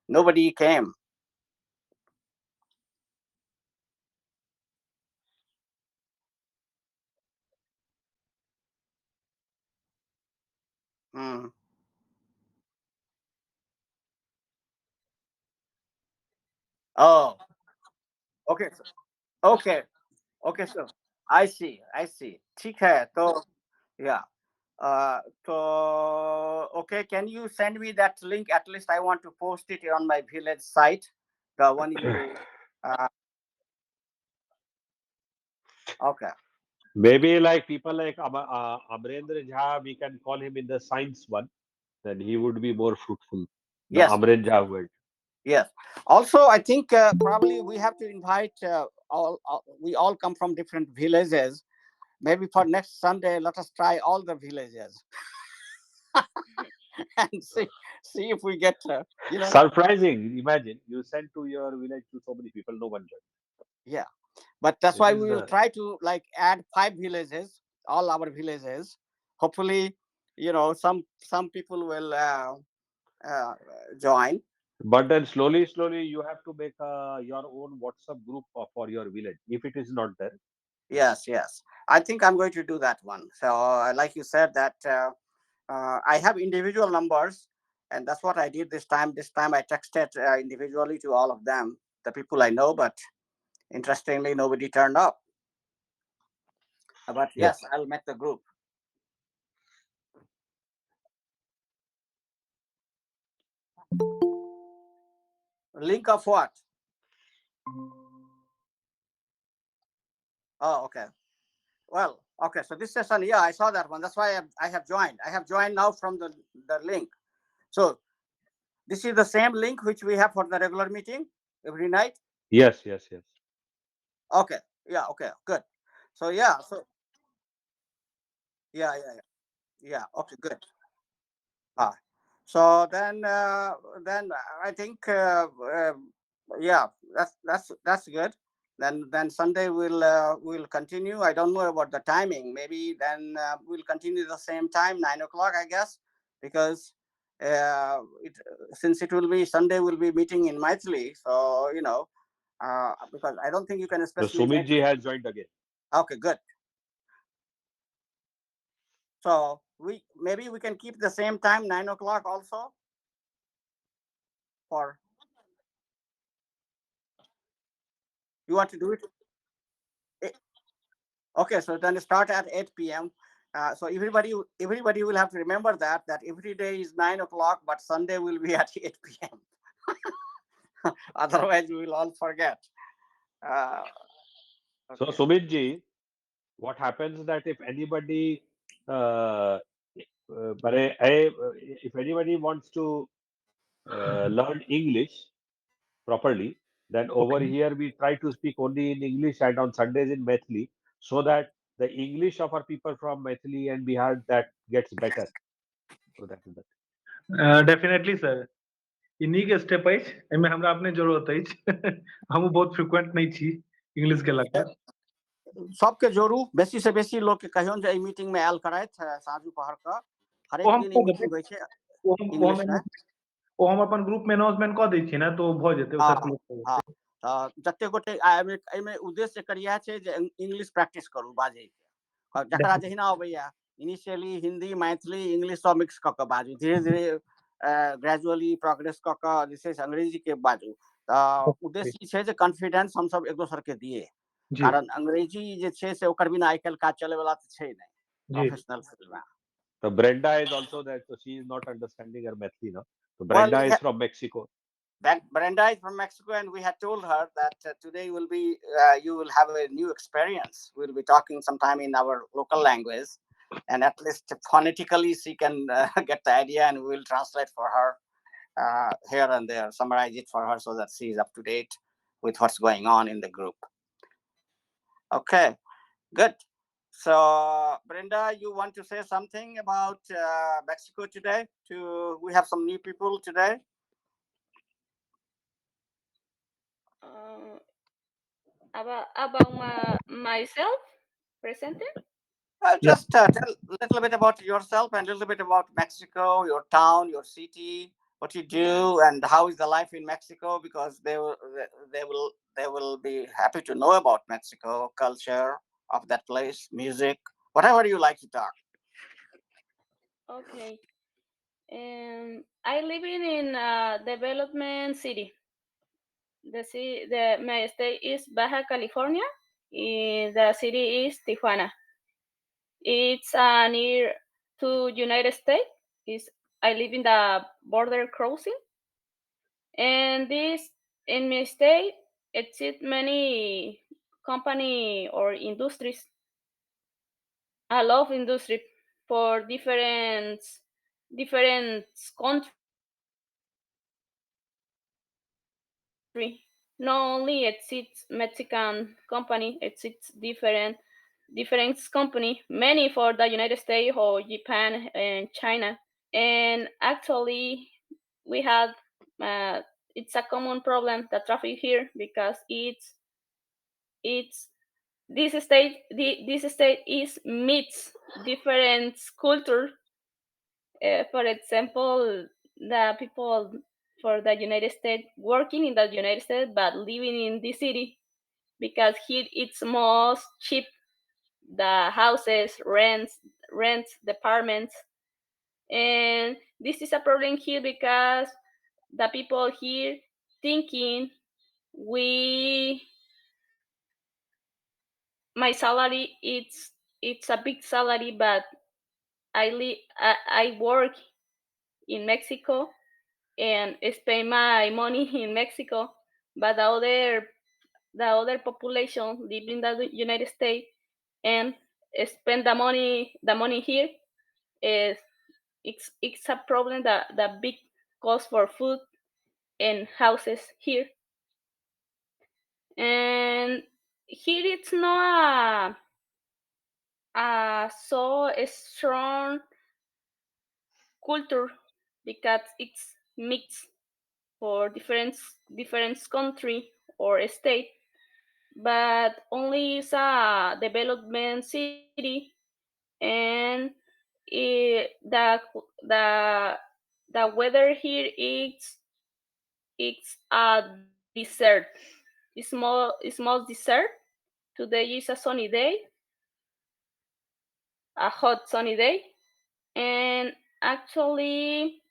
Nobody came. Mm. Oh, okay. Okay. Okay, so I see. ठीक है तो yeah. So okay, can you send me that link? At least I want to post it on my village site. The one you okay. Maybe like people like Amrendra Jha, we can call him in the science one, then he would be more fruitful. The Yes, Amren Jha word. yes. Also, I think probably we have to invite we all come from different villages. Maybe for next Sunday, let us try all the villages and see if we get Surprising. Imagine you send to your village to so many people, no one joined. yeah. But that's This why is we will the try to like add 5 villages, all our villages. Hopefully, some people will uh, join. but then slowly you have to make your own WhatsApp group for your village. If it is not there, Yes, yes. I think I'm going to do that one. So, like you said, that I have individual numbers, and that's what I did this time. This time I texted individually to all of them, the people I know, but interestingly, nobody turned up. But yeah. yes, I'll make the group. Link of what? Oh, okay. Well, okay. So this session, yeah, I saw that one. That's why I have joined. I have joined now from the link. So this is the same link which we have for the regular meeting every night. Yes. Okay. Yeah. Okay. Good. So yeah. So yeah. Yeah. Okay. Good. Ah. So then I think yeah, that's good. Then Sunday we'll continue. I don't know about the timing. Maybe then we'll continue the same time, 9 o'clock, I guess, because since it will be Sunday, we'll be meeting in Maithili. So because I don't think you can So especially Sumit make. ji has joined again. Okay, good. So we can keep the same time, 9 o'clock also for you want to do it. Eh, okay, so then start at 8 p.m. So everybody will have to remember that every day is 9 o'clock, but Sunday will be at 8 p.m. Otherwise, we will all forget. Uh, So okay. Sumit ji, what happens that if anybody, uh, if anybody wants to learn English properly, then over Okay. here we try to speak only in English and on Sundays in Maithili, so that the English of our people from Maithili and Bihar that gets better. So that is that. Definitely sir इन्हीं के step अछि एहिमे हमरा अपने जरूरत अछि हमहूँ बहुत फ्रिक्वेंट नहीं छी इंग्लिश के लऽ ए, कऽ सबके जोड़ू बेसी से बेसी लोग के कहियौन जे एहि मीटिंग में आयल करथि साँझू पहर के ओ हरेक हम दिन ई कऽ देबै मीटिंग होइ छै ओ इंग्लिश में। हम ओ हम अपन ग्रुप में अनाउंसमेंट कऽ दै छियै ने तो भऽ जेतै ओ हाँ सर्कुलेट भऽ हाँ जेतै जते गोटे एहिमे उद्देश्य एकर इएह छै जे इंग्लिश प्रैक्टिस करू बाजै के जकरा जहिना अबैया इनिशियली हिंदी मैथिली इंग्लिश सब मिक्स कऽ के बाजू धीरे धीरे ग्रेजुअली प्रोग्रेस कऽ के जे छै से अंग्रेजी के बाजू तऽ डेफिनेटली उद्देश्य ई छै जे कॉन्फिडेंस हमसब एक दोसर के दिए जी कारण अंग्रेजी जे छै से ओकर बिना आइ काल्हि काज चलै वाला तऽ छै नहीं जी प्रोफेशनल फील्ड में। So Brenda is also there, so she is not understanding her Maithili, no? So Well, Brenda is from Mexico. Brenda is from Mexico, and we had told her that today will be you will have a new experience. We'll be talking sometime in our local language, and at least phonetically she can get the idea, and we will translate for her here and there, summarize it for her so that she is up to date with what's going on in the group. Okay, good. So, Brenda, you want to say something about Mexico today? We have some new people today. Uh, about myself presenting. या Just tell a little bit about yourself and a little bit about Mexico, your town, your city. what you do, and how is the life in Mexico, because they will be happy to know about Mexico culture of that place, music, whatever you like to talk. Okay. I living in a development city. My state is Baja California. The city is Tijuana. It's near to United States. Is I live in the border crossing, and this in my state exist many company or industries. I love industry for different country. Not only exists Mexican company, exists different company, many for the United States or Japan and China. And actually, we had it's a common problem the traffic here because it's this state is meets different culture. For example, the people for the United States working in the United States but living in this city because here it's most cheap. The houses, rents, departments, and this is a problem here because the people here thinking we my salary it's a big salary, but I work in Mexico and spend my money in Mexico, but the other population live in the United States and spend the money here. Is it's a problem that the big cost for food and houses here. And here it's not a so strong culture because it's mixed for different country or state, but only is a development city. And the weather here it's a desert. It's small desert. Today is a sunny day, a hot sunny day, and actually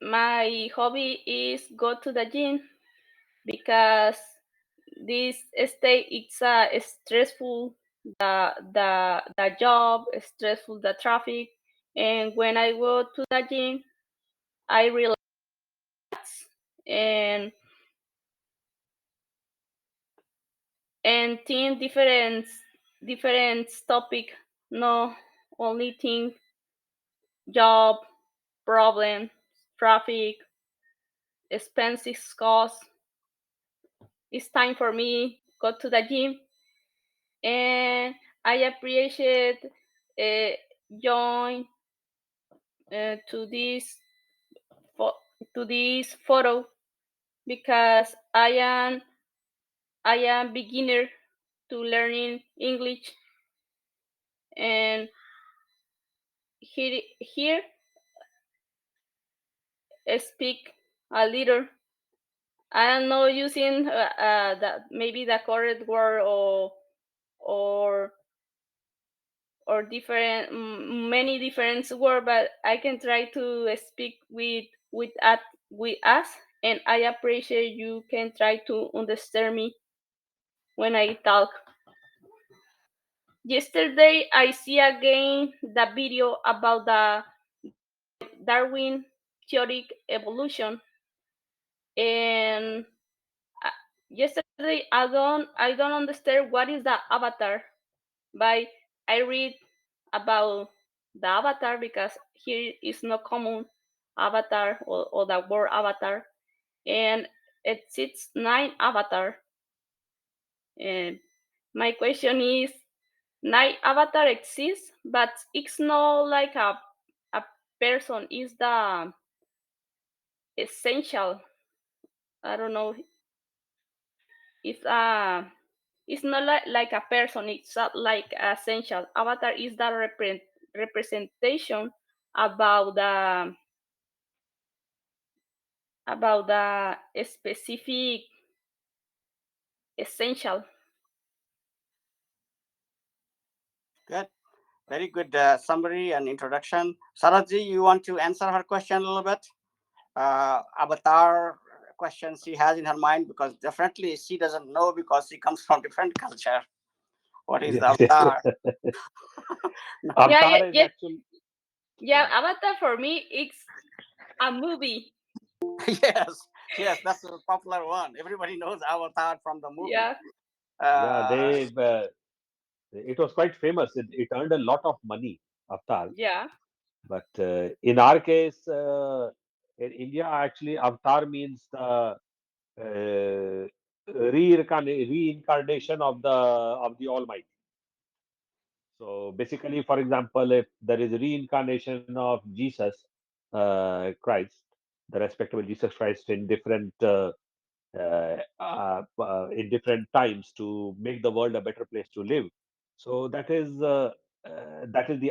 my hobby is go to the gym because this state it's stressful, the job stressful, the traffic, and when I go to the gym I relax and think different topic, no only think job, problem, traffic, expenses, cost. It's time for me go to the gym, and I appreciate uh, join to pho- this photo because I am beginner to learning English, and here speak a little. I don't know using maybe the correct word or different many different words, but I can try to speak with us, and I appreciate you can try to understand me when I talk. Yesterday I see again the video about the Darwin theoretic evolution, and uh, yesterday I don't understand what is the avatar, but I read about the avatar because here is no common avatar or the word avatar, and it's 9 avatar. And my question is, 9 avatar exists, but it's not like a person. Is the essential. I don't know. It's it's not like a person. It's like essential. Avatar is the representation about about the specific essential. Good. Very good summary and introduction. Saraji, you want to answer her question a little bit? Avatar question she has in her mind, because definitely she doesn't know because she comes from different culture. What is the Yes, yes. avatar? Yeah, yeah, Avatar is yeah, actually, yeah. yeah, Avatar for me, it's a movie. Yes, yes, that's a popular one. Everybody knows Avatar from the movie. Yeah, yeah, Uh, it was quite famous. It earned a lot of money, Avatar. yeah, But in our case, in India, actually, Avatar means the reincarnation of the Almighty. So basically, for example, if there is a reincarnation of Jesus Christ, the respectable Jesus Christ in different times to make the world a better place to live. So that is the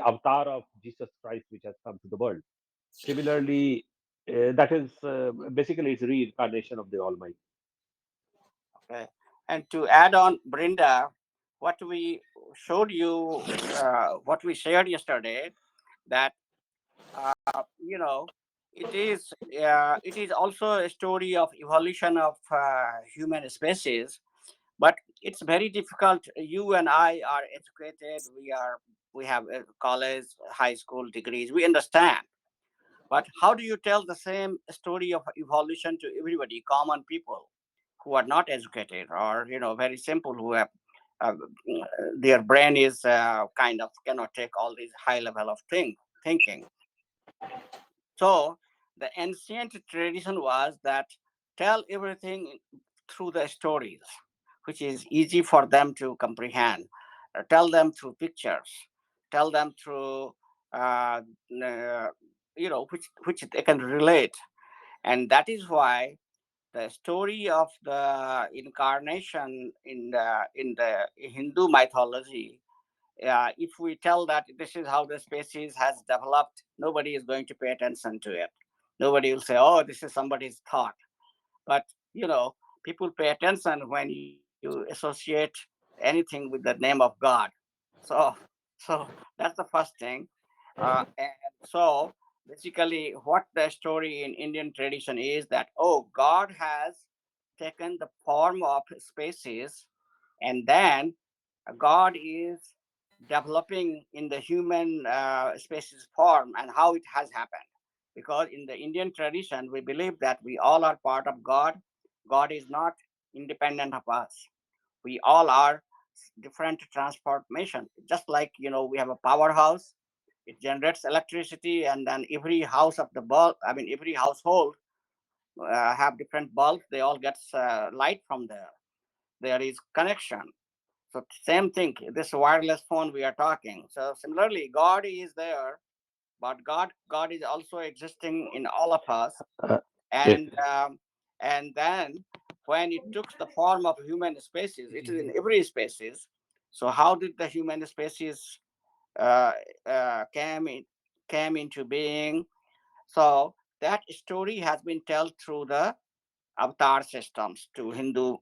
avatar of Jesus Christ which has come to the world. Similarly, that is basically it's reincarnation of the Almighty. okay. And to add on, Brinda, what we showed you, what we shared yesterday, that you know, it is also a story of evolution of human species, but it's very difficult. You and I are educated. We have college, high school degrees. We understand. But how do you tell the same story of evolution to everybody, common people who are not educated, or very simple, who have uh, their brain is kind of cannot take all these high level of thinking. So the ancient tradition was that tell everything through the stories, which is easy for them to comprehend. Tell them through pictures. Tell them through uh, which they can relate, and that is why the story of the incarnation in the Hindu mythology, if we tell that this is how the species has developed, nobody is going to pay attention to it. Nobody will say, "Oh, this is somebody's thought." But people pay attention when you associate anything with the name of God. So, so that's the first thing. And so, basically, what the story in Indian tradition is that, oh, God has taken the form of species, and then God is developing in the human species form, and how it has happened. Because in the Indian tradition, we believe that we all are part of God. God is not independent of us. We all are different transformation. Just like we have a powerhouse, it generates electricity, and then every house of the bulb, I mean every household have different bulbs. They all get light from there. There is connection. So same thing, this wireless phone we are talking. So similarly, God is there, but God is also existing in all of us. Uh, yes. And then when it took the form of human species, it is in every species. So how did the human species uh, came into being? So that story has been told through the avatar systems to Hindus,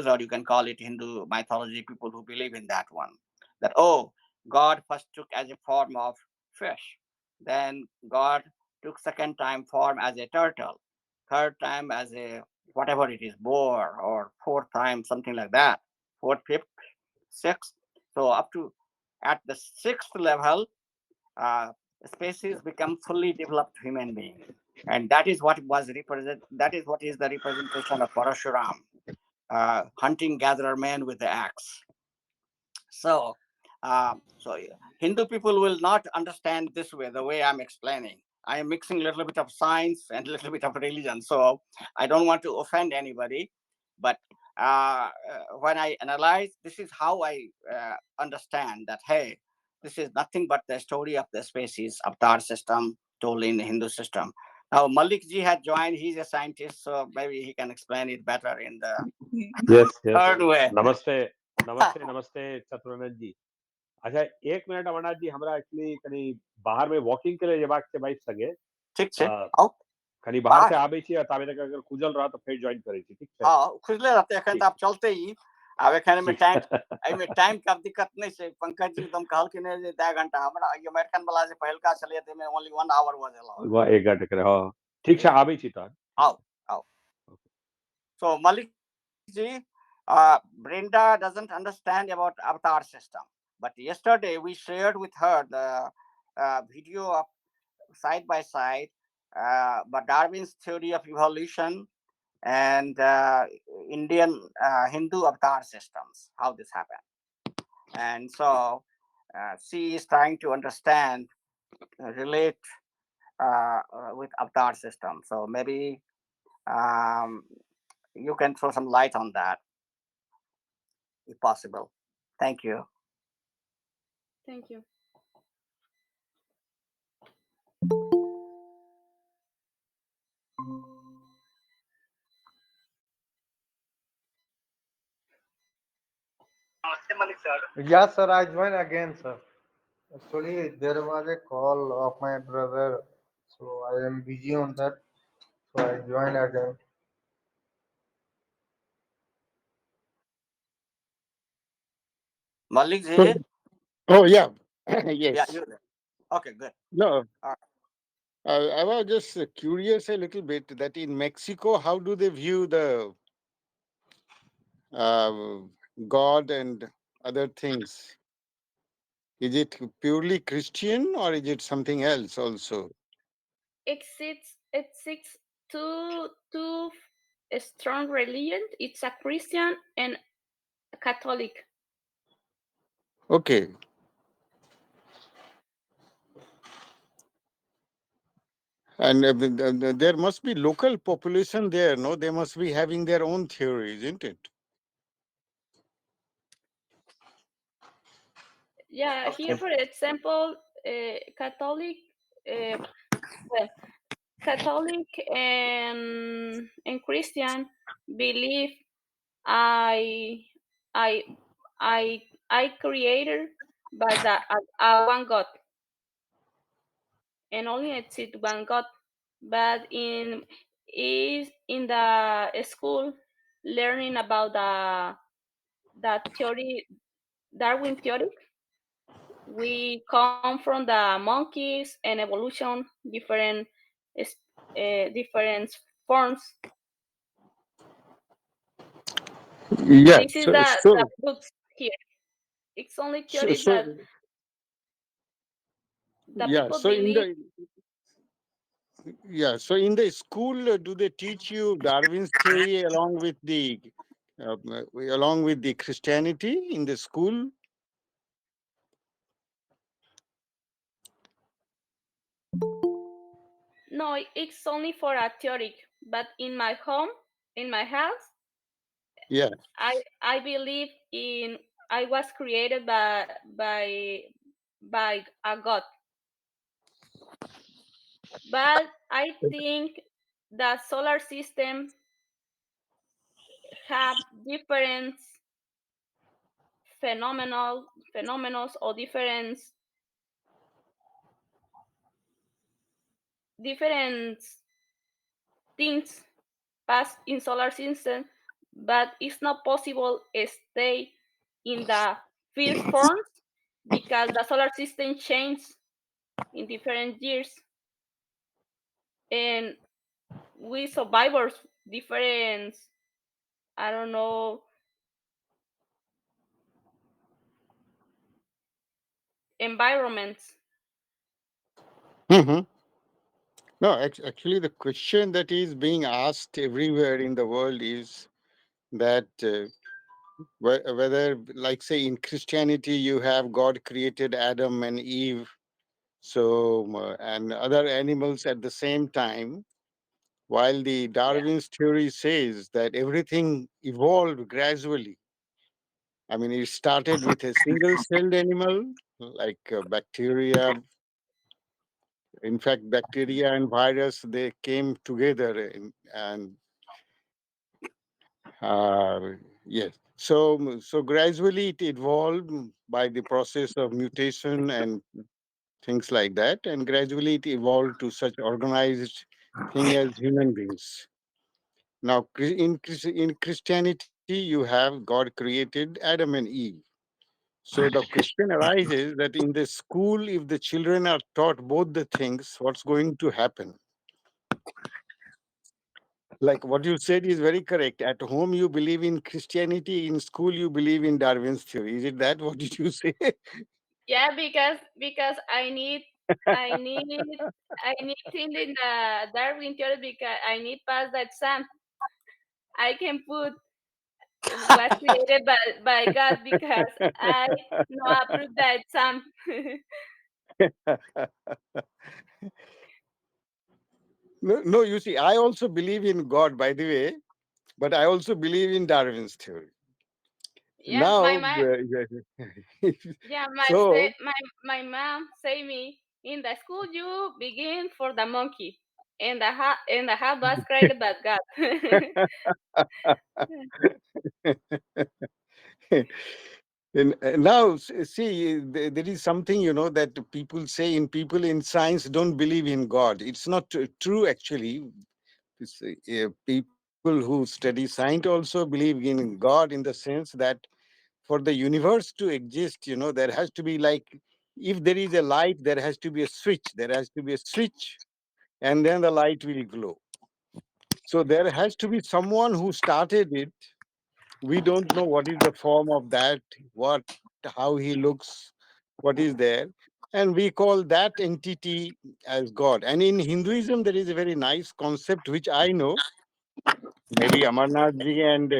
or you can call it Hindu mythology, people who believe in that one. That, oh, God first took as a form of fish, then God took second time form as a turtle, third time as a whatever it is, boar, or fourth time something like that, fourth, fifth, sixth. So up to at the sixth level, uh, species become fully developed human being, and that is what was represent. That is what is the representation of Parashuram, hunting gatherer man with the axe. So, Hindu people will not understand this way, the way I'm explaining. I am mixing a little bit of science and a little bit of religion, so I don't want to offend anybody. But when I analyze, this is how I understand that. Hey, this is nothing but the story of the species avatar system told in the Hindu system. Now Malik ji had joined. He's a scientist, so maybe he can explain it better in the Yes, yes. third way. नमस्ते, नमस्ते, नमस्ते, चतुरानंद जी. अच्छा, एक minute Amarnath ji, हमरा actually कहीं बाहर में walking के लिए जेबाक छै बाइक संगे. ठीक छै अ, आओ खाली बाहर वाह से आबै छी आ ताबे तक अगर खुजल रह तो फिर ज्वाइन करै छी, ठीक छै? हाँ खुजले रहते एखन ठीक तऽ आब चलते ही आब एखन में ठीक टाइम एहिमे टाइम के आब दिक्कत नहीं छै पंकज जी एकदम कहलखिन जे 10 घंटा हमरा ई अमेरिकन वाला जे पहिलका छलियै ताहिमे ओनली 1 आवर वाज अलाउड वा 1 घंटा के हाँ ठीक छै आबै छी तहन ठीक आओ छै आओ okay so Malik ji Brenda doesn't understand about avatar system but yesterday we shared with her the video of side by side but Darwin's theory of evolution and Indian Hindu avatar systems, how this happened. And so she is trying to understand, relate with avatar system. So maybe um, you can throw some light on that if possible. Thank you. Thank you. Yes, sir, I join again, sir. Actually, there was a call of my brother, so I am busy on that, so I join again. Malik So, ji? oh yeah, Yeah, yes. you there. Okay, good. No, Uh, I was just curious a little bit that in Mexico, how do they view the uh, God and other things? Is it purely Christian or is it something else also? It's two strong religion. It's a Christian and a Catholic. Okay. And there must be local population there, no? They must be having their own theory, isn't it? Yeah, here okay. for example, Catholic, uh, well, Catholic and Christian believe I I I created by the one God and only exist one God. But is in the school learning about the theory Darwin theory. We come from the monkeys and evolution different forms. Yeah. This is So, the so, books here. It's only so, theory that so the yeah. people So in believe. the Yeah. So in the school, do they teach you Darwin's theory along with the Christianity in the school? No, it's only for a theory. But in my home, in my house, Yeah. I believe in I was created by a God. But I think the solar system have different phenomenals or different things pass in solar system, but it's not possible stay in the first forms because the solar system changes in different years and we survivors different I don't know environments. Hmm. No, actually, the question that is being asked everywhere in the world is that whether, like, say, in Christianity, you have God created Adam and Eve, so and other animals at the same time, while the Yeah, Darwin's theory says that everything evolved gradually. I mean, it started with a single celled animal like bacteria. In fact, bacteria and virus, they came together and uh, yes. So gradually it evolved by the process of mutation and things like that. And gradually it evolved to such organized thing as human beings. Now, in Christianity, you have God created Adam and Eve. So the question arises that in the school, if the children are taught both the things, what's going to happen? Like what you said is very correct. At home, you believe in Christianity. In school, you believe in Darwin's theory. Is it that? What did you say? Yeah, because I need I need in the Darwin theory because I need pass the exam. I can put was created by God because I no approve the exam. No, no, you see, I also believe in God, by the way, but I also believe in Darwin's theory. Yeah, my Now, mom. Yeah, so my mom say me in the school you begin for the monkey, and the house was created by God. and now see, there is something that people say in people in science don't believe in God. It's not true actually. People who study science also believe in God in the sense that for the universe to exist, there has to be like, if there is a light, there has to be a switch. There has to be a switch, and then the light will glow. So there has to be someone who started it. We don't know what is the form of that, what, how he looks, what is there. And we call that entity as God. And in Hinduism, there is a very nice concept which I know. Maybe Amarnath ji and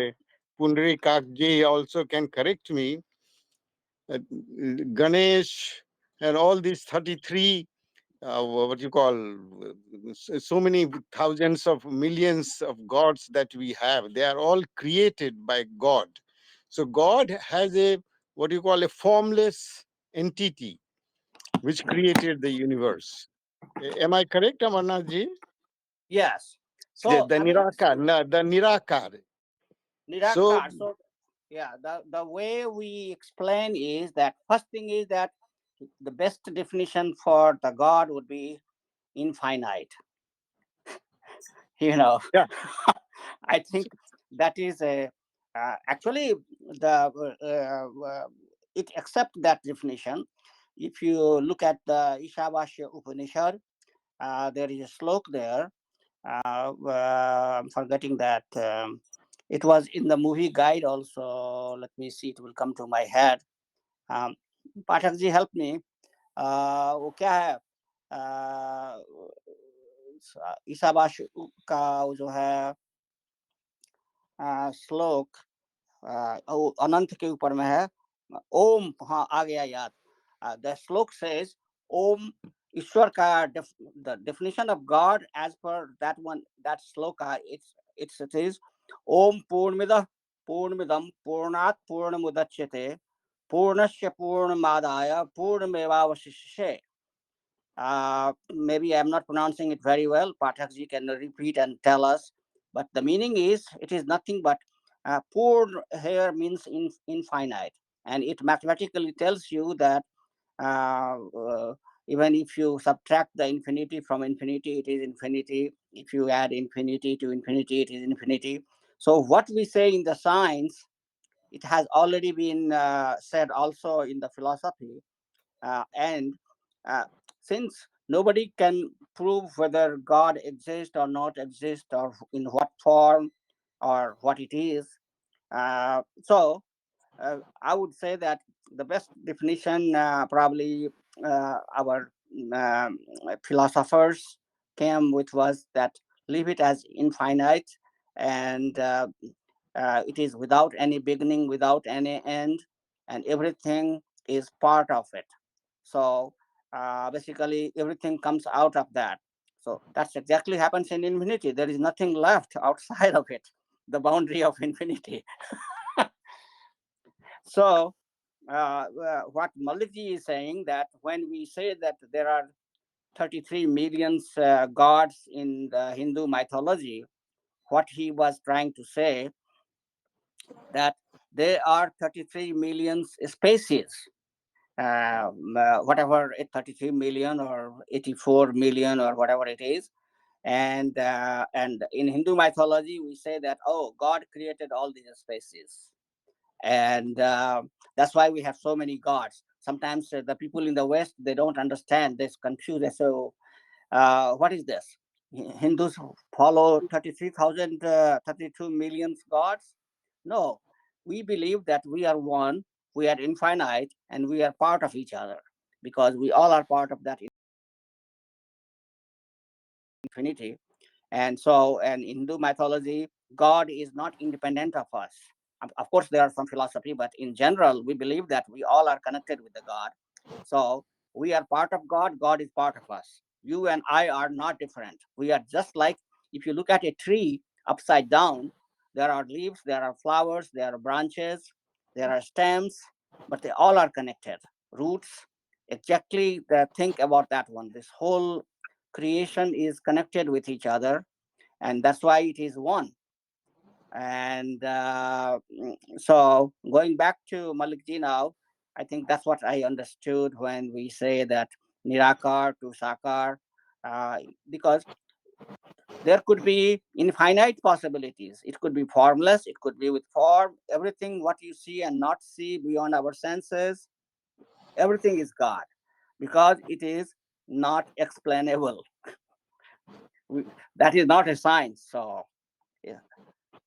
Pundarikak ji also can correct me. uh, Ganesh and all these 33, what you call, so many thousands of millions of gods that we have, they are all created by God. So God has a, what you call, a formless entity which created the universe. Am I correct, Amarnath ji? Yes. The, So the I mean, Nirakar, the Nirakar. So Nirakar. So yeah, the way we explain is that first thing is that the best definition for the God would be infinite. You know, yeah, I think that is a actually the it accept that definition. If you look at the Ishavasya Upanishad, there is a slok there. I'm forgetting that. It was in the movie guide also. Let me see. It will come to my head. Um, Pathak ji help me. वो क्या है? ईसावास का वो जो है श्लोक वो अनंत के ऊपर में है. ओम, हाँ आ गया याद. द श्लोक सेज ओम. ईश्वर का the definition of God as per that one that shloka it is Om पूर्णमिदः पूर्णमिदं पूर्णात् पूर्णमुदच्यते पूर्णस्य पूर्णमादाय पूर्णमेवावशिष्यते. Maybe I'm not pronouncing it very well. Pathakji can repeat and tell us. But the meaning is, it is nothing but Purn here means infinite. And it mathematically tells you that uh, uh, even if you subtract the infinity from infinity, it is infinity. If you add infinity to infinity, it is infinity. So what we say in the science, it has already been said also in the philosophy. And uh, since nobody can prove whether God exists or not exists or in what form or what it is, I would say that the best definition probably our um, philosophers came with was that leave it as infinite, and it is without any beginning, without any end, and everything is part of it. So basically, everything comes out of that. So that's exactly happens in infinity. There is nothing left outside of it, the boundary of infinity. So what Maliki is saying, that when we say that there are 33 million gods in the Hindu mythology, what he was trying to say that there are 33 million species, whatever 33 million or 84 million or whatever it is, And in Hindu mythology, we say that, oh, God created all these species, and that's why we have so many gods. Sometimes the people in the West, they don't understand, they're confused. So what is this? Hindus follow 33,000, 32 million gods? No, we believe that we are one, we are infinite, and we are part of each other, because we all are part of that infinity. And so, and in Hindu mythology, God is not independent of us. Of course, there are some philosophy, but in general, we believe that we all are connected with the God. So we are part of God, God is part of us. You and I are not different. We are just like, if you look at a tree upside down, there are leaves, there are flowers, there are branches, there are stems, but they all are connected. Roots, exactly. Think about that one. This whole creation is connected with each other, and that's why it is one. And so, going back to Malikji now, I think that's what I understood when we say that Nirakar to Sakar, because there could be infinite possibilities. It could be formless, it could be with form. Everything what you see and not see beyond our senses, everything is God, because it is not explainable. That is not a science. So yeah,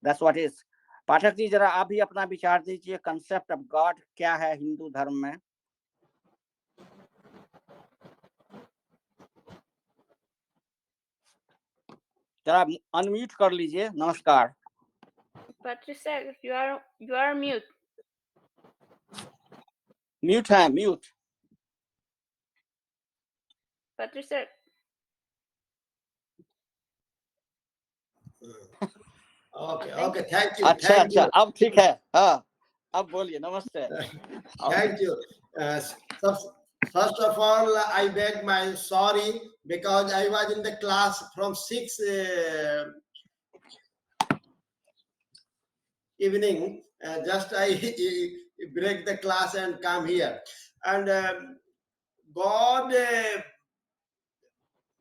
that's what is. Pathak ji, जरा आप भी अपना विचार दीजिए, concept of God क्या है हिंदू धर्म में? जरा अनम्यूट कर लीजिए। नमस्कार। Patricia, you are mute. Mute है, mute. Patricia, Okay, thank you, अच्छा thank अच्छा, you, अब ठीक है। हाँ, अब बोलिए। नमस्ते। thank you. First of all, I beg my sorry because I was in the class from 6 evening. Just I break the class and come here. And God,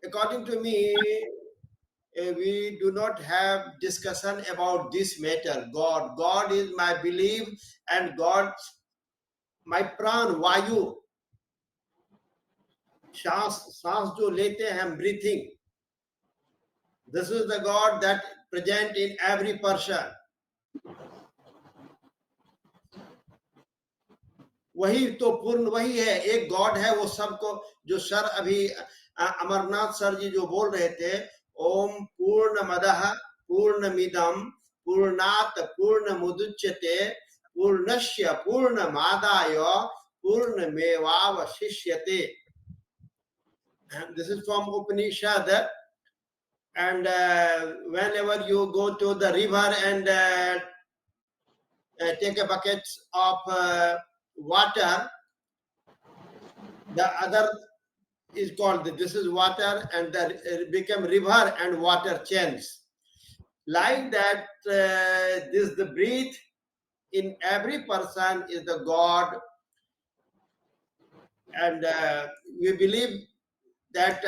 according to me, we do not have discussion about this matter. God is my belief, and God, my pran, vayu, सांस जो लेते हैं हम, breathing. This is the God that present in every person. वही तो पूर्ण वही है, एक गॉड है, वो सबको, जो सर अभी अमरनाथ सर जी जो बोल रहे थे, ओम पूर्ण मदः पूर्णमिदं पूर्णात पूर्णमुदच्यते पूर्णस्य पूर्णमादाय पूर्णमेवावशिष्यते. This is from Upanishad. And whenever you go to the river and take a bucket of water, the other is called, this is water, and that become river and water change. Like that, this the breath in every person is the God, and we believe that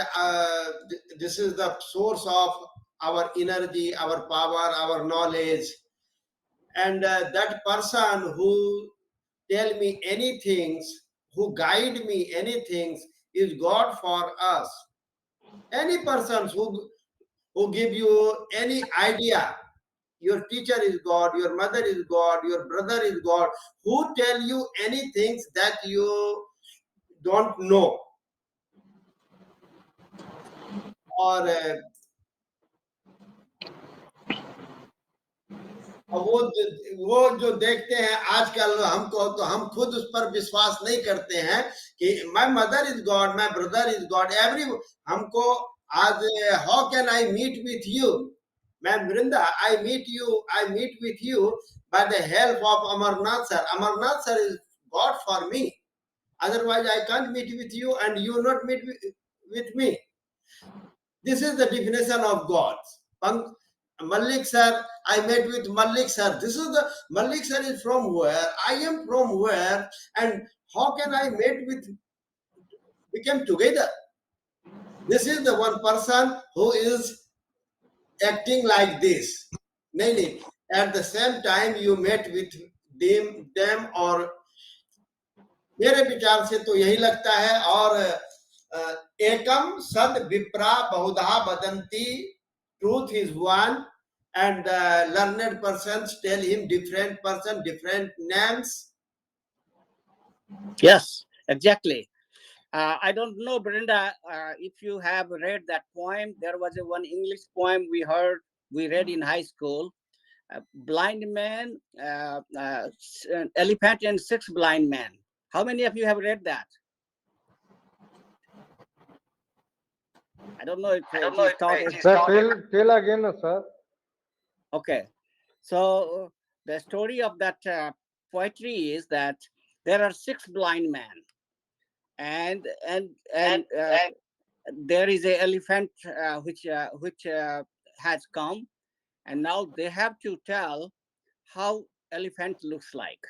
this is the source of our energy, our power, our knowledge, and that person who tell me anything, who guide me anything, is God for us. Any persons who give you any idea, your teacher is God, your mother is God, your brother is God, who tell you anything that you don't know, or वो जो देखते हैं आजकल हमको, तो हम खुद उस पर विश्वास नहीं करते हैं कि my mother is God, my brother is God, every, हमको आज, how can I meet with you, ma'am Vrinda, I meet with you by the help of Amarnath sir. Amarnath sir is God for me, otherwise I can't meet with you and you not meet with me. This is the definition of God. Malik sir, I met with Malik sir. This is the Malik sir is from where? I am from where? And how can I meet with, become together? This is the one person who is acting like this. नहीं, at the same time you met with them, और मेरे विचार से तो यही लगता है। और एकम सद विप्रा बहुधा वदंती, truth is one, and the learned persons tell him different names. Yes, exactly. I don't know, Brenda, if you have read that poem. There was one English poem we read in high school. Blind man, elephant, and six blind men. How many of you have read that? I don't know if it is taught. Sir, tell again, sir. Okay, so the story of that poetry is that there are six blind men, and there is a elephant which has come, and now they have to tell how elephant looks like.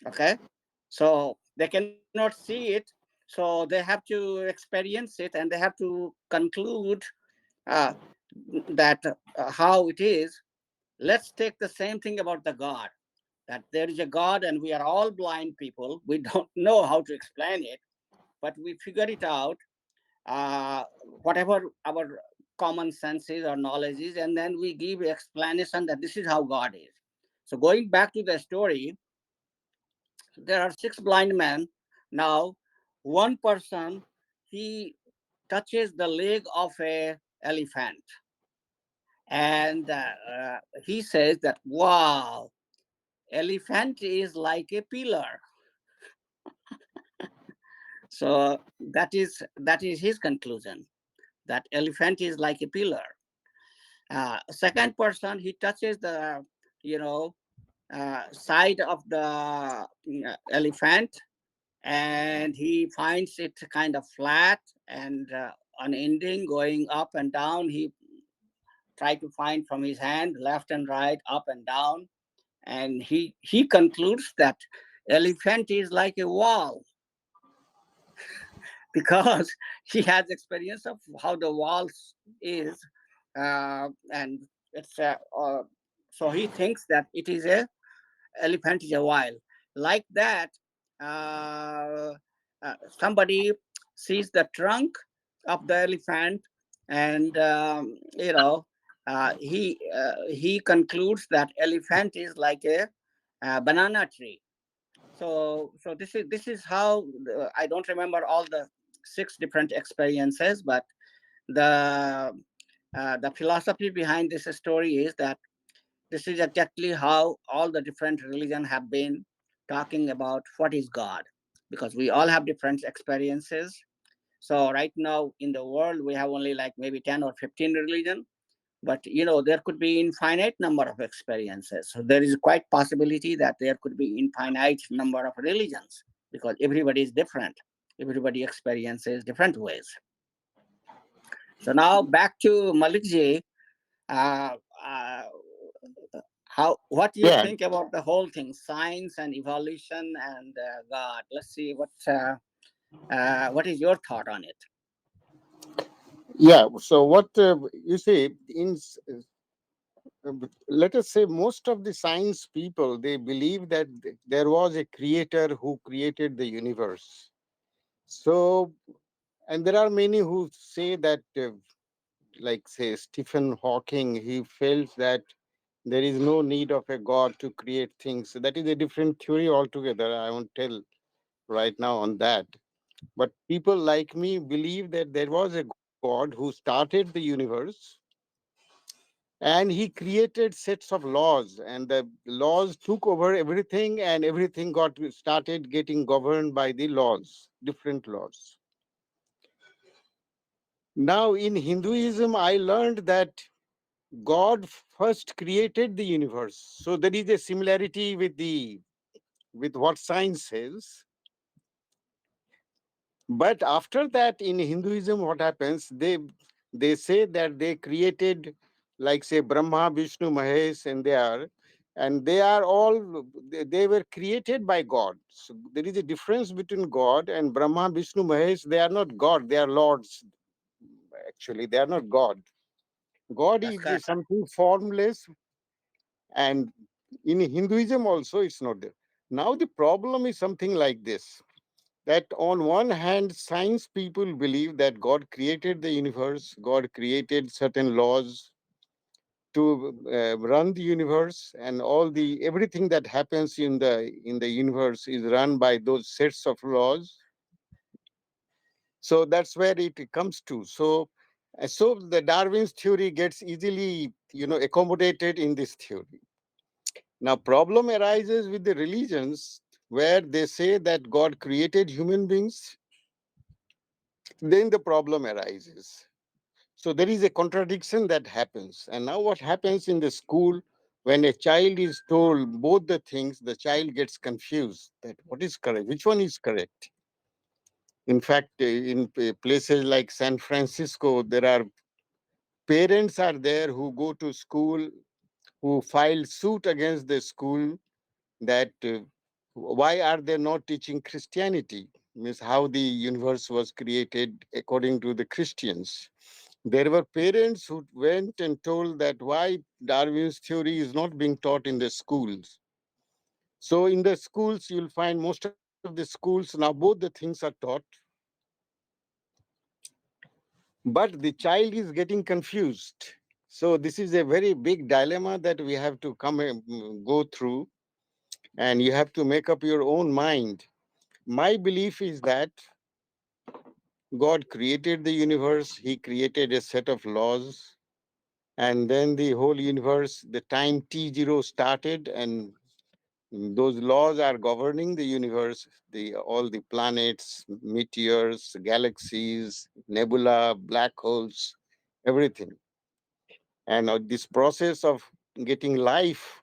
Okay, so they cannot see it, so they have to experience it, and they have to conclude uh, that how it is. Let's take the same thing about the God, that there is a God and we are all blind people. We don't know how to explain it, but we figure it out, whatever our common sense is or knowledge is, and then we give explanation that this is how God is. So going back to the story, there are six blind men. Now, one person, he touches the leg of a elephant, and he says that, wow, elephant is like a pillar. So that is his conclusion, that elephant is like a pillar. Second person, he touches the, you know side of the elephant, and he finds it kind of flat and unending, going up and down. He tried to find from his hand left and right, up and down, and he concludes that elephant is like a wall, because he has experience of how the walls is, and it's so he thinks that it is a elephant is a wall. Like that, uh, somebody sees the trunk of the elephant, and he concludes that elephant is like a banana tree. So this is how I don't remember all the six different experiences, but the the philosophy behind this story is that this is exactly how all the different religions have been talking about what is God, because we all have different experiences. So right now in the world we have only like maybe 10 or 15 religion, but there could be infinite number of experiences. So there is quite possibility that there could be infinite number of religions, because everybody is different. Everybody experiences different ways. So now back to Malikji. Uh, uh, how what do you Yeah, think about the whole thing, science and evolution and God? Let's see what is your thought on it. yeah. So what you see let us say most of the science people, they believe that there was a creator who created the universe. So, and there are many who say that, like say Stephen Hawking, he felt that there is no need of a god to create things. So that is a different theory altogether. I won't tell right now on that. But people like me believe that there was a god who started the universe, and he created sets of laws, and the laws took over everything, and everything got started getting governed by the laws, different laws. Now in Hinduism I learned that God first created the universe. So there is a similarity with the with what science says. But after that, in Hinduism, what happens? They say that they created, like say Brahma, Vishnu, Mahesh, and they are all they were created by God. So there is a difference between God and Brahma, Vishnu, Mahesh. They are not God. They are lords. Actually, they are not God. God That's is correct. something formless, and in Hinduism also it's not there. Now the problem is something like this, that on one hand, science people believe that God created the universe, God created certain laws to run the universe, and all the everything that happens in the universe is run by those sets of laws. So that's where it comes to. So the Darwin's theory gets easily, accommodated in this theory. Now, problem arises with the religions where they say that God created human beings. Then the problem arises. So there is a contradiction that happens. And now what happens in the school, when a child is told both the things, the child gets confused that what is correct, which one is correct. In fact, in places like San Francisco, there are parents are there who go to school, who file suit against the school that why are they not teaching Christianity? Means how the universe was created according to the Christians. There were parents who went and told that why Darwin's theory is not being taught in the schools. So in the schools, you'll find most of the schools now both the things are taught, but the child is getting confused. So this is a very big dilemma that we have to go through, and you have to make up your own mind. My belief is that God created the universe, He created a set of laws, and then the whole universe, the time T0 started, and those laws are governing the universe, all the planets, meteors, galaxies, nebula, black holes, everything. And this process of getting life,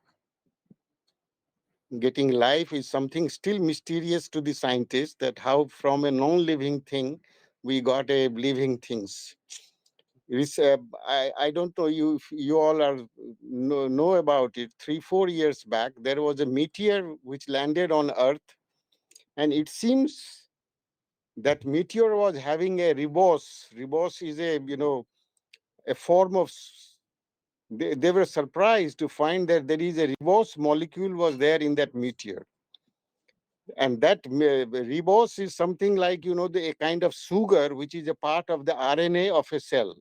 getting life is something still mysterious to the scientists, that how from a non-living thing we got a living things. It is, I don't know you if you all are know about it. 3 4 years back, there was a meteor which landed on Earth, and it seems that meteor was having a reboss. Reboss is a a form of. They were surprised to find that there is a ribose molecule was there in that meteor, and that ribose is something like a kind of sugar which is a part of the RNA of a cell.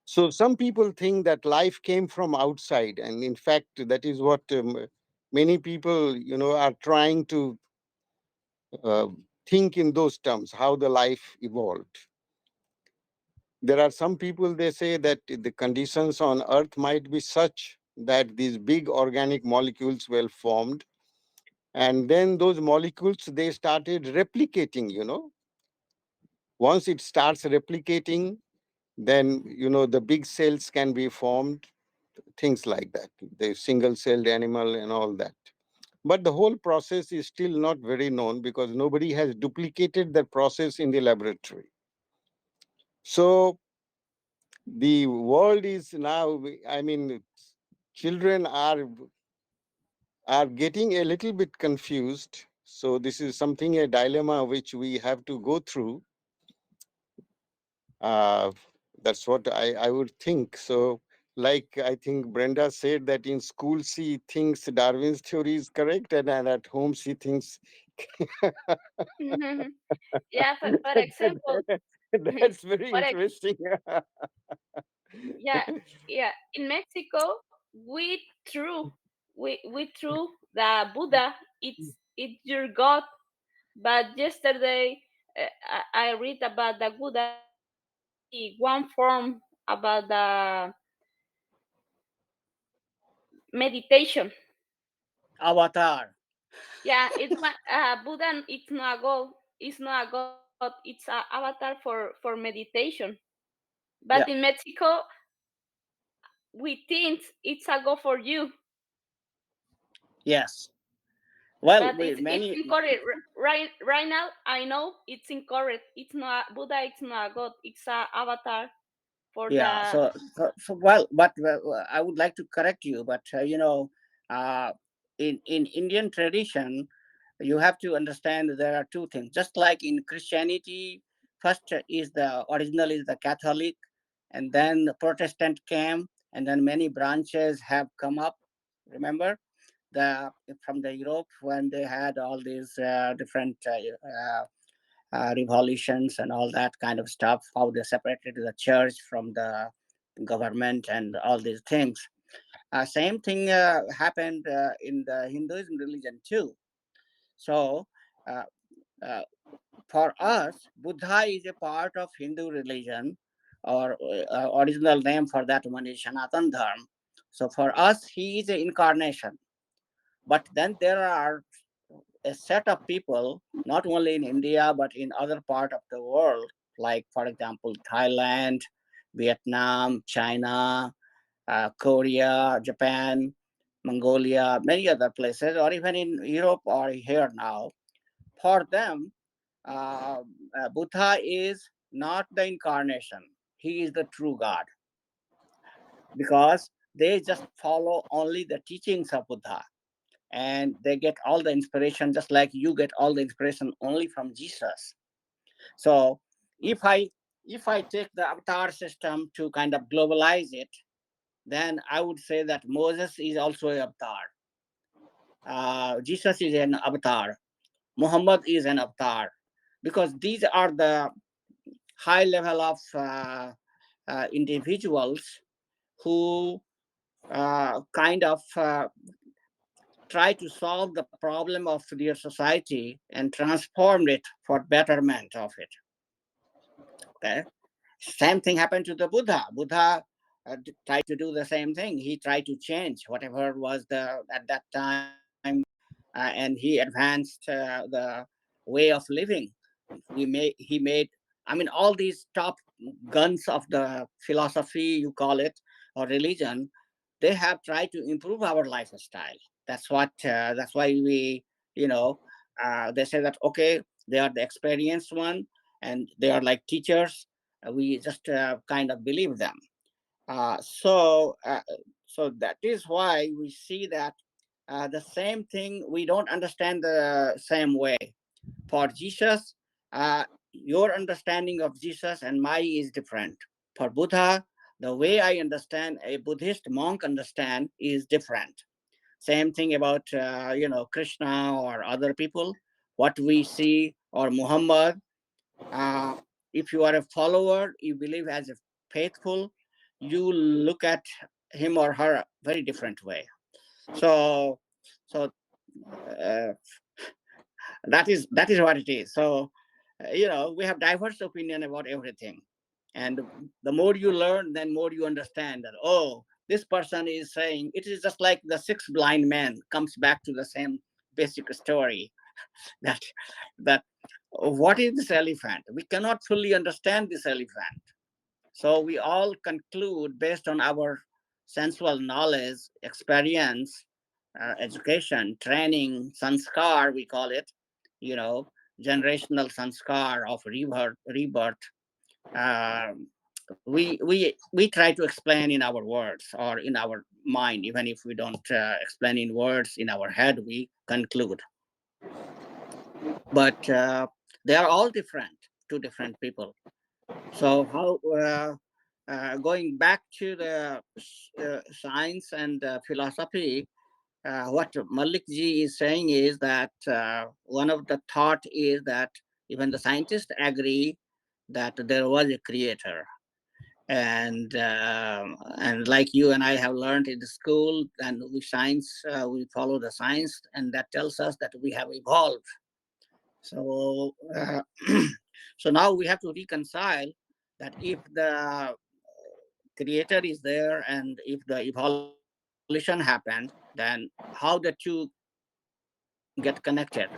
So some people think that life came from outside, and in fact, that is what many people, are trying to uh, think in those terms, how the life evolved. There are some people, they say that the conditions on Earth might be such that these big organic molecules were formed, and then those molecules they started replicating. Once it starts replicating, then the big cells can be formed, things like that, the single celled animal and all that. But the whole process is still not very known because nobody has duplicated that process in the laboratory. So the world is now, I mean, children are getting a little bit confused. So this is something, a dilemma which we have to go through. Uh, that's what I would think. So, like I think Brenda said that in school she thinks Darwin's theory is correct, and at home she thinks Yeah, for example, that's very for ex interesting. yeah, yeah. In Mexico, we threw the Buddha. It's your God. But yesterday, I read about the Buddha. Only one form about the meditation. Avatar. Yeah, it's one Buddha. It's not a god. It's not a god. It's a avatar for meditation. But Yeah. in Mexico, we think it's a god for you. Yes. Well, But it's many. incorrect. Right now, I know it's incorrect. It's not Buddha. It's not a god. It's a avatar for Yeah. the. So well, but I would like to correct you. But uh, in Indian tradition, you have to understand there are two things. Just like in Christianity, first is the original is the Catholic, and then the Protestant came, and then many branches have come up. Remember the from the Europe when they had all these different revolutions and all that kind of stuff, how they separated the church from the government and all these things. Same thing happened in the Hinduism religion too. So uh, uh, for us, Buddha is a part of Hindu religion, or original name for that one is Sanatan Dharma. So for us, he is an incarnation. But then there are a set of people, not only in India but in other part of the world, like for example Thailand, Vietnam, China, Korea, Japan, Mongolia, many other places, or even in Europe or here now. For them, uh, Buddha is not the incarnation; he is the true God, because they just follow only the teachings of Buddha, and they get all the inspiration just like you get all the inspiration only from Jesus. So if i if I take the avatar system to kind of globalize it, then I would say that Moses is also an avatar, Jesus is an avatar, Muhammad is an avatar, because these are the high level of individuals who kind of try to solve the problem of their society and transform it for betterment of it. Okay. Same thing happened to the Buddha. Buddha tried to do the same thing. He tried to change whatever was the at that time, and he advanced the way of living. He made. I mean, all these top guns of the philosophy, you call it, or religion, they have tried to improve our lifestyle. That's what. That's why we, you know, they say that okay, they are the experienced one, and they are like teachers. We just kind of believe them. So, so that is why we see that the same thing we don't understand the same way. For Jesus, your understanding of Jesus and my is different. For Buddha, the way I understand a Buddhist monk understand is different. Same thing about Krishna or other people. What we see or Muhammad, uh, if you are a follower, you believe as a faithful, you look at him or her very different way. So, so uh, that is what it is. So, we have diverse opinion about everything, and the more you learn, then more you understand that this person is saying it is just like the six blind men comes back to the same basic story that that what is this elephant? We cannot fully understand this elephant. So we all conclude based on our sensual knowledge, experience, education, training, sanskar, we call it, you know, generational sanskar of rebirth. Um, we try to explain in our words or in our mind, even if we don't explain in words in our head, we conclude. But they are all different to different people. So how going back to the science and philosophy, what Malik ji is saying is that one of the thought is that even the scientists agree that there was a creator, and like you and I have learned in the school, and we follow the science, and that tells us that we have evolved. So, so now we have to reconcile that if the creator is there and if the evolution happened, then how the two get connected.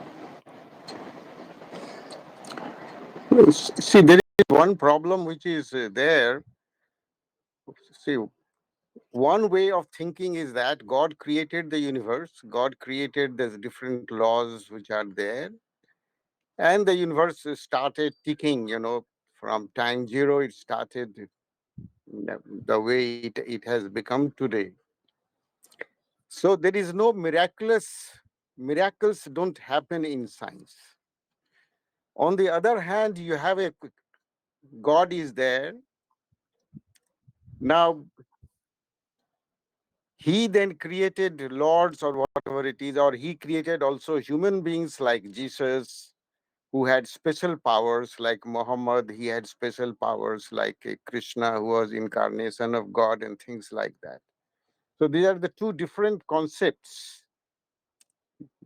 See, there is one problem which is there. See, one way of thinking is that God created the universe, God created the different laws which are there, and the universe started ticking, from time zero, it started the way it has become today. So there is no miracles don't happen in science. On the other hand, you have a God is there, Now, he then created lords or whatever it is, or he created also human beings like Jesus, who had special powers, like Muhammad, he had special powers, like Krishna, who was incarnation of God, and things like that. So these are the two different concepts.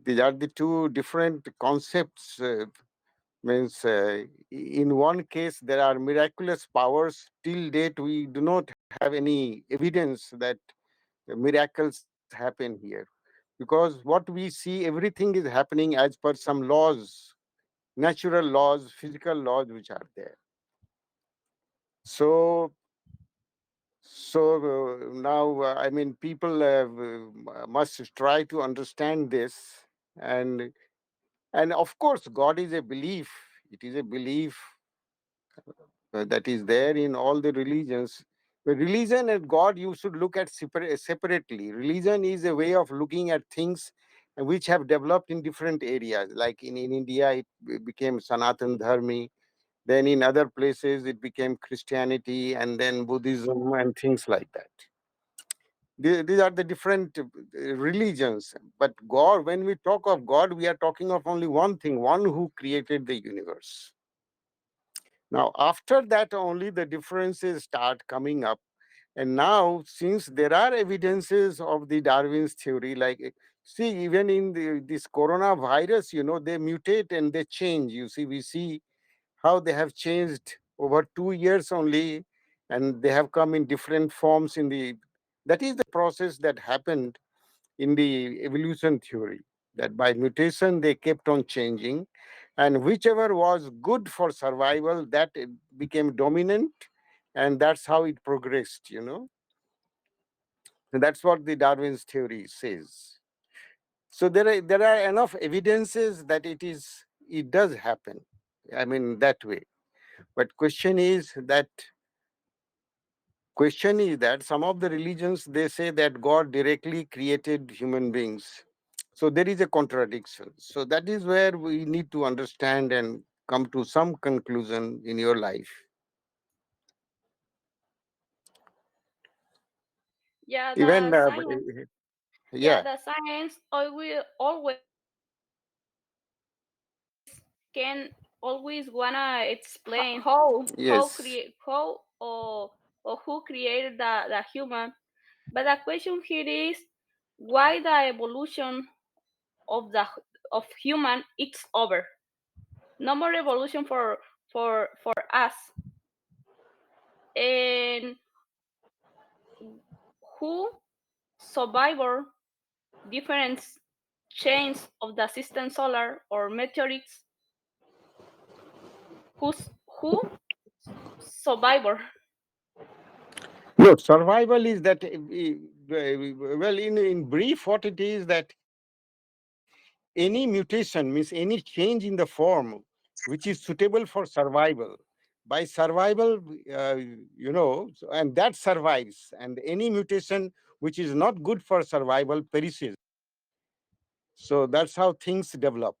These are the two different concepts. Means in one case there are miraculous powers. Till date, we do not have any evidence that miracles happen here, because what we see, everything is happening as per some laws, natural laws, physical laws which are there. So, now, I mean, people must try to understand this, and of course, God is a belief. It is a belief that is there in all the religions. But religion and God, you should look at separately. Religion is a way of looking at things which have developed in different areas. Like in India, it became Sanatan Dharmi. Then in other places, it became Christianity, and then Buddhism and things like that. These are the different religions. But God, when we talk of God, we are talking of only one thing, one who created the universe. Now, after that, only the differences start coming up. And now, since there are evidences of the Darwin's theory, like, see, even in this coronavirus, they mutate and they change. You see, we see how they have changed over 2 years only, and they have come in different forms that is the process that happened in the evolution theory, that by mutation they kept on changing, and whichever was good for survival, that it became dominant, and that's how it progressed. And that's what the Darwin's theory says. So there are enough evidences that it does happen, I mean, that way. But question is that some of the religions, they say that God directly created human beings. So there is a contradiction. So that is where we need to understand and come to some conclusion in your life. Yeah, Even, the science. Yeah, yeah, the science always can always wanna explain yes. how or who created the human. But the question here is why the evolution of the of human it's over. No more evolution for us. And who survivor different chains of the system solar or meteorites who survivor. No, survival is that, well, in brief, what it is that any mutation means any change in the form which is suitable for survival. By survival, and that survives, and any mutation which is not good for survival perishes. So that's how things develop.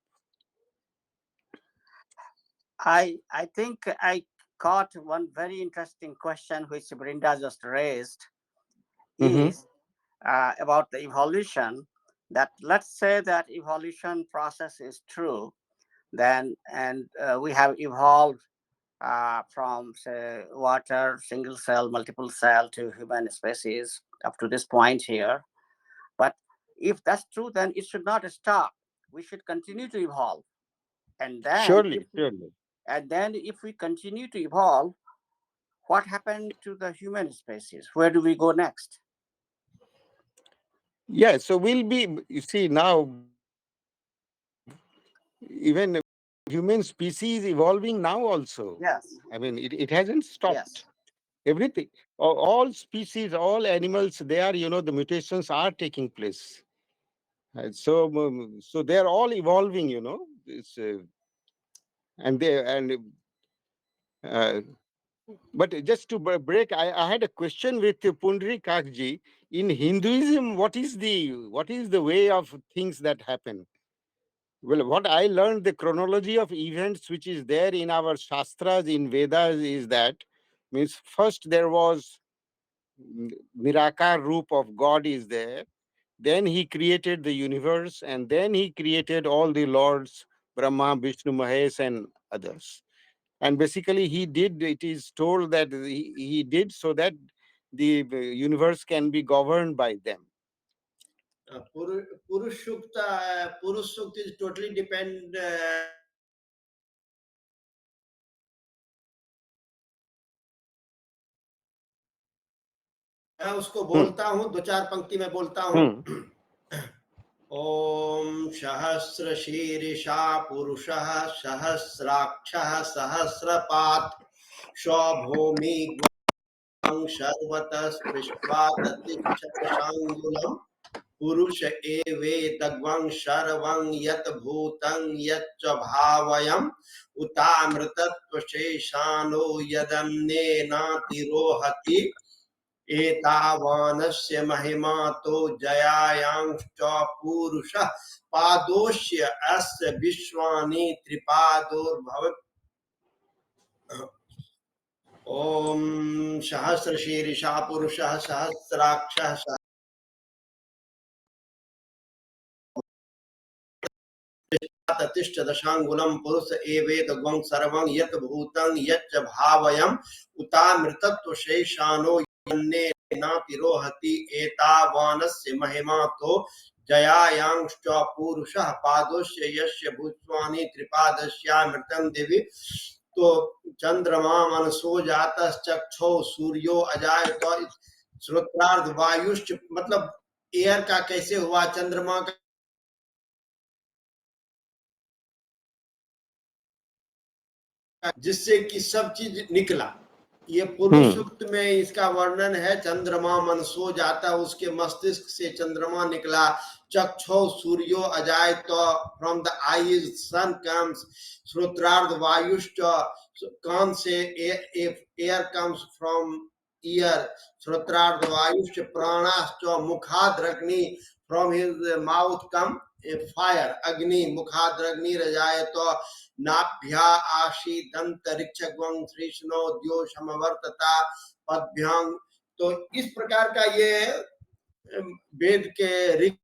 I think I caught one very interesting question which Brinda just raised Hmm. is about the evolution. That let's say that evolution process is true, then and we have evolved from say water, single cell, multiple cell to human species up to this point here. But if that's true, then it should not stop. We should continue to evolve. And then if Surely, surely. we continue to evolve, what happened to the human species? Where do we go next? Yeah, so you see, now, even human species evolving now also. I mean, Yes, it hasn't stopped. yes. Everything, all species, all animals, the mutations are taking place. So they are all evolving. And they and uh, But just to break, I had a question with Pundri Kakji. In Hinduism, what is the way of things that happen? Well, what I learned, the chronology of events which is there in our Shastras, in Vedas, is that, means, first there was Nirakar Roop of God is there. Then he created the universe, and then he created all the lords, Brahma, Vishnu, Mahesh, and others. And basically, he did, it is told that he did so that the universe can be governed by them. Purush Sukta is totally depend. मैं उसको बोलता हूँ, 2-4 पंक्ति में बोलता हूँ। ओम सहस्रशीर्षा पुरुषः सहस्राक्षः सहस्रपात् स्वभूमि सर्वतः स्पृष्ट्वा ततिच्छतशाङ्गुलम् पुरुष एवेदग्वं सर्वं यत् भूतं यच्च भावयम् उतामृतत्वशेषानो यदन्येनातिरोहति एतावानस्य महिमा तो जयायांश्च पुरुषः पादोस्य अस्य विश्वानि त्रिपादोर्भव। ओम सहस्रशीर्षा पुरुषः सहस्राक्षः ततिष्ठ दशांगुलम पुरुष एवेदग्वं सर्वं यत् भूतं यच्च भावयम् उतामृतत्व शेषानो यन्नेनातिरोहति एतावानस्य महिमा तो जयायांश्च पुरुषः पादोस्य यस्य भूत्वानि त्रिपादस्यामृतं दिवि। तो चंद्रमा मनसो जातश्चक्षो सूर्यो अजायत श्रोत्रार्ध वायुश्च, मतलब एयर का कैसे हुआ, चंद्रमा का जिससे कि सब चीज निकला। ये पुरुष सूक्त में इसका वर्णन है। चंद्रमा मन सो जाता, उसके मस्तिष्क से चंद्रमा निकला। चक्षो सूर्यो अजाय, तो from the eyes sun comes. श्रोत्रार्ध वायुश्च, कान से एयर कम्स फ्रॉम ईयर। श्रोत्रार्ध वायुश्च प्राणाश्च मुखाद्रग्नि, from his mouth come fire Agni. मुखाद्रग्नि रजाय, तो नाभ्या आशी दंतरिक्षगं श्रीष्णो द्यो समवर्तता पदभ्यांग। तो इस प्रकार का ये वेद के ऋग